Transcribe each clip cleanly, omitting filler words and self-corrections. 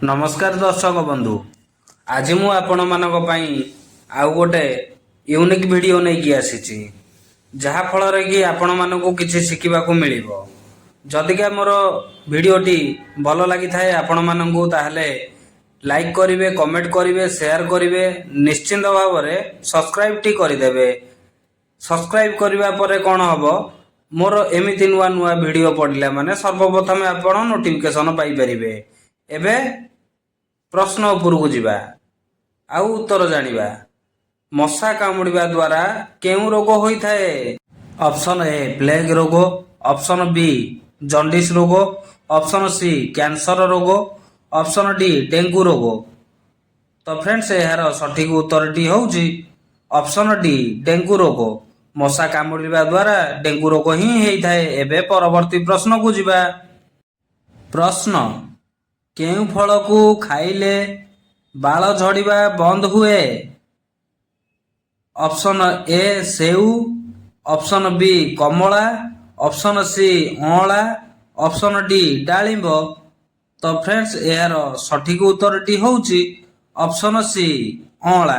नमस्कार दर्शक बंधु। आज मु आपण मानक पई आउ गोटे यूनिक वीडियो नहीं कि आसी जहा फल रे कि आपण मानक किछि शिकिबा को मिलिबो। जदि का मोर वीडियोटी भल लगी थाए आपण मानकू ताहले लाइक करिवे, कमेंट करिवे, शेयर करिवे, निश्चिंत भाव में सब्सक्राइब टी करिदेबे। सब्सक्राइब करिवा परे कोन हबो मोर एमिति नुआ नुआ वीडियो पड़िला माने सर्वप्रथम आपण नोटिफिकेशन पाई परिबे। एबे प्रश्न उपरकू जिबा आउ उत्तर जानिबा। मशा कामुड़िबा द्वारा केउ रोग होइथाए? ऑप्शन ए प्लेग रोग, ऑप्शन बी जॉन्डिस रोग, ऑप्शन सी कैंसर रोग, ऑप्शन डी डेंगू रोग। तो फ्रेंड्स यार सठिक उत्तर टी होउची ऑप्शन डी डेंगू रोग। मशा कामुड़िबा द्वारा डेंगू रोग ही हेइथाए। एबे परवर्ती प्रश्न को जिबा। प्रश्न केउ फल को खाइले बाल झड़िबा बंद हुए? ऑप्शन ए सेऊ, ऑप्शन बी कमला, ऑप्शन सी अँला, ऑप्शन डी डालिंब। तो फ्रेंड्स यार सठिक उत्तर टी होउची ऑप्शन सी अँला।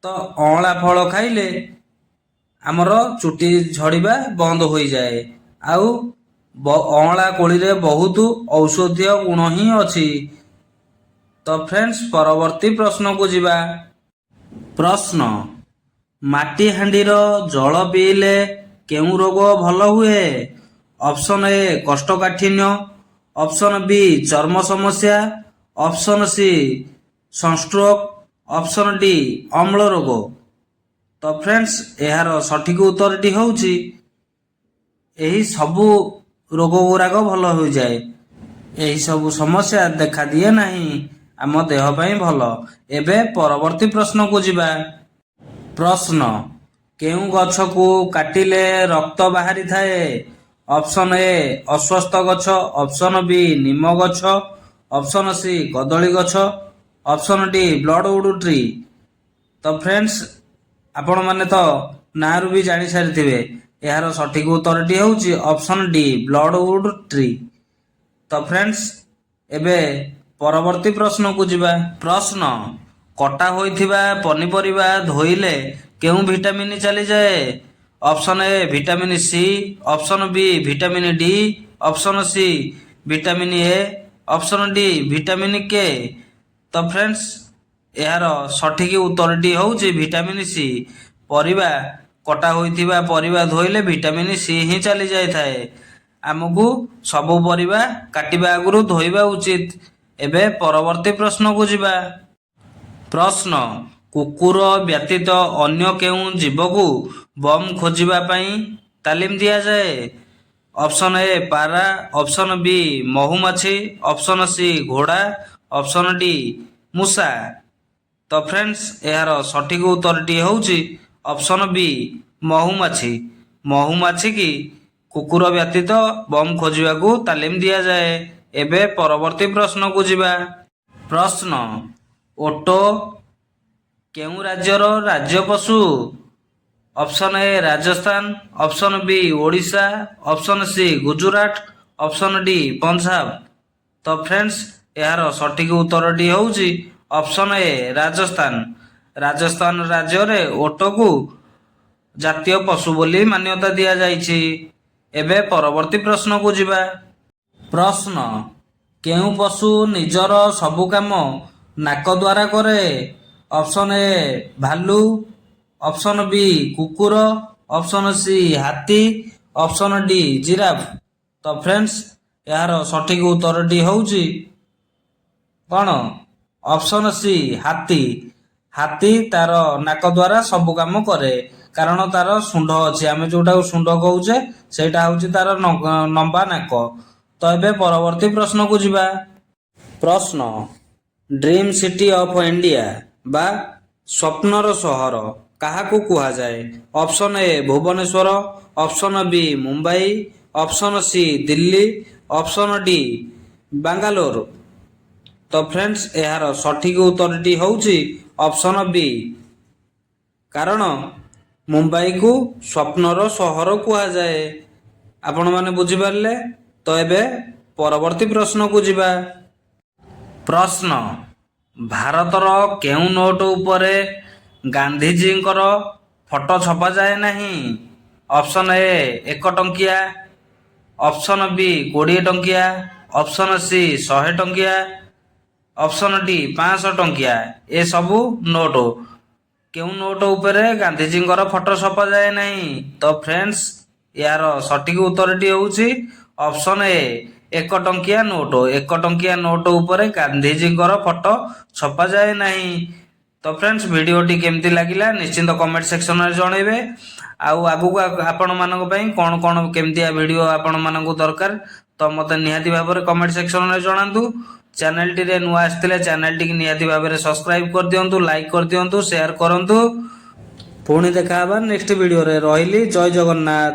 तो अँला फल खाइले हमर चुटी झड़िबा बंद हो जाए। आउ अँला कोली रे बहुत औषधीय गुण ही अछि। तो फ्रेंड्स परवर्ती प्रश्न को जिबा। प्रश्न माटी हांडीर जल पीले केउ रोग भल हुए? ऑप्शन ए कोष्ठकाठिन्य, ऑप्शन बी चर्म समस्या, option C sunstroke, option D अम्ल रोग। तो फ्रेंड्स यार सठिक उत्तर टी होउची एही सबु रोग गुराक भल हो जाए। एही सबु समस्या देखा दिए नहीं, आम देह पई भल। एबे परवर्ती प्रश्न को जिबा। प्रश्न केउ गछ को काटिले रक्त बाहरी थाए? ऑप्शन ए अश्वस्थ गछ, ऑप्शन बी नीम गछ, ऑप्शन सी कदली गछ, ऑप्शन डी ब्लडवुड ट्री। तो फ्रेंड्स आपण माने तो नारू भी जानी सारिथिबे यार सठिक उत्तर टी होउची ऑप्शन डी ब्लडवुड ट्री। तो फ्रेंड्स एबे परवर्ती प्रश्न को जिबा। प्रश्न कटा होइथिबा पनिपरिबा धोइले केउ विटामिन चली जाए? Option A vitamin C, option B vitamin D, option C vitamin A, option D vitamin K. तो फ्रेंड्स यार सठिक उत्तर टी होउची विटामिन सी। परिबा कटा होइथिबा परिबा धोइले विटामिन सी ही चली जाय थाए। आमको सबु परिबा काटिबा आगुरु धोइबा उचित। एबे परवर्ती प्रश्न को जिबा। प्रश्न कुकुर व्यतीत अन्य केउ जीव को बम खोजिबा पई तालीम दिया जाए? ऑप्शन ए पारा, ऑप्शन बी महुमाछी, ऑप्शन सी घोड़ा, ऑप्शन डी मूसा। तो फ्रेंड्स यार सठिक उत्तर टी होउची ऑप्शन बी महुमाछी। महुमाछी की कुकुर व्यतीत बम खोजिबा को तालीम दिया जाए। एबे परवर्ती प्रश्न को जिबा। प्रश्न ओटो केउ राज्यर राज्य पशु? Option A Rajasthan, option B Odisha, option C Gujarat, option D Punjab. तो फ्रेंड्स यार सठिक उत्तर टी होउची ऑप्शन ए राजस्थान। राजस्थान राज्य रे ओटो को जातीय पशु बोली मान्यता दिया जाइछि। एबे परवर्ती प्रश्न को जिबा। प्रश्न केउ पशु निजर सबु काम नाक द्वारा करे? ऑप्शन ए भालू, ऑप्शन बी कुकुर, ऑप्शन सी हाथी, ऑप्शन डी जिराफ। तो फ्रेंड्स यार सठिक उत्तर टी होउची कोन? ऑप्शन सी हाथी। हाथी तार नाक द्वारा सबु काम करे कारण तार सुंड अछि। आमे जोटा सुंड कहूचे सेटा होउची तार लंबा नाक। तो एबे परवर्ती प्रश्न को जिबा। प्रश्न ड्रीम सिटी ऑफ इंडिया बा स्वप्नर सहर काहाकू कुहा जाए? Option A Bhubaneswar, option B Mumbai, option C Delhi, option D Bangalore. तो फ्रेंड्स यार सठिक उत्तर टी होउची ऑप्शन बी कारण मुंबई को स्वप्नर सहर कुहा जाए। आपण माने बुझी पारले? तो एबे परवर्ती प्रश्न को जिबा। ପ୍ରଶ୍ନ ଭାରତର କେଉଁ ନୋଟ ଉପରେ ଗାନ୍ଧିଜୀଙ୍କର ଫଟୋ ଛପାଯାଏ ନାହିଁ? ଅପସନ୍ ଏ 1 ଟଙ୍କିଆ, ଅପସନ୍ ବି 20 ଟଙ୍କିଆ, ଅପସନ୍ ସି 100 ଟଙ୍କିଆ, ଅପସନ୍ ଡି 500 ଟଙ୍କିଆ। ଏସବୁ ନୋଟ କେଉଁ ନୋଟ ଉପରେ ଗାନ୍ଧିଜୀଙ୍କର ଫଟୋ ଛପାଯାଏ ନାହିଁ? ତ ଫ୍ରେଣ୍ଡସ୍ ଏହାର ସଠିକ ଉତ୍ତରଟି ହେଉଛି ଅପସନ୍ ଏ 1 ଟଙ୍କିଆ ନୋଟ। 1 ଟଙ୍କିଆ ନୋଟ ଉପରେ ଗାନ୍ଧିଜୀଙ୍କର ଫଟୋ ଛପାଯାଏ ନାହିଁ। ତ ଫ୍ରେଣ୍ଡସ୍ ଭିଡ଼ିଓଟି କେମିତି ଲାଗିଲା ନିଶ୍ଚିନ୍ତ କମେଣ୍ଟ ସେକ୍ସନରେ ଜଣାଇବେ। ଆଉ ଆଗକୁ ଆପଣମାନଙ୍କ ପାଇଁ କ'ଣ କ'ଣ କେମିତିଆ ଭିଡ଼ିଓ ଆପଣମାନଙ୍କୁ ଦରକାର ତ ମୋତେ ନିହାତି ଭାବରେ କମେଣ୍ଟ ସେକ୍ସନରେ ଜଣାନ୍ତୁ। ଚ୍ୟାନେଲଟିରେ ନୂଆ ଆସିଥିଲେ ଚ୍ୟାନେଲଟିକି ନିହାତି ଭାବରେ ସବସ୍କ୍ରାଇବ୍ କରିଦିଅନ୍ତୁ, ଲାଇକ୍ କରିଦିଅନ୍ତୁ, ସେୟାର କରନ୍ତୁ। ପୁଣି ଦେଖା ହେବା ନେକ୍ସଟ ଭିଡ଼ିଓରେ। ରହିଲି, ଜୟ ଜଗନ୍ନାଥ।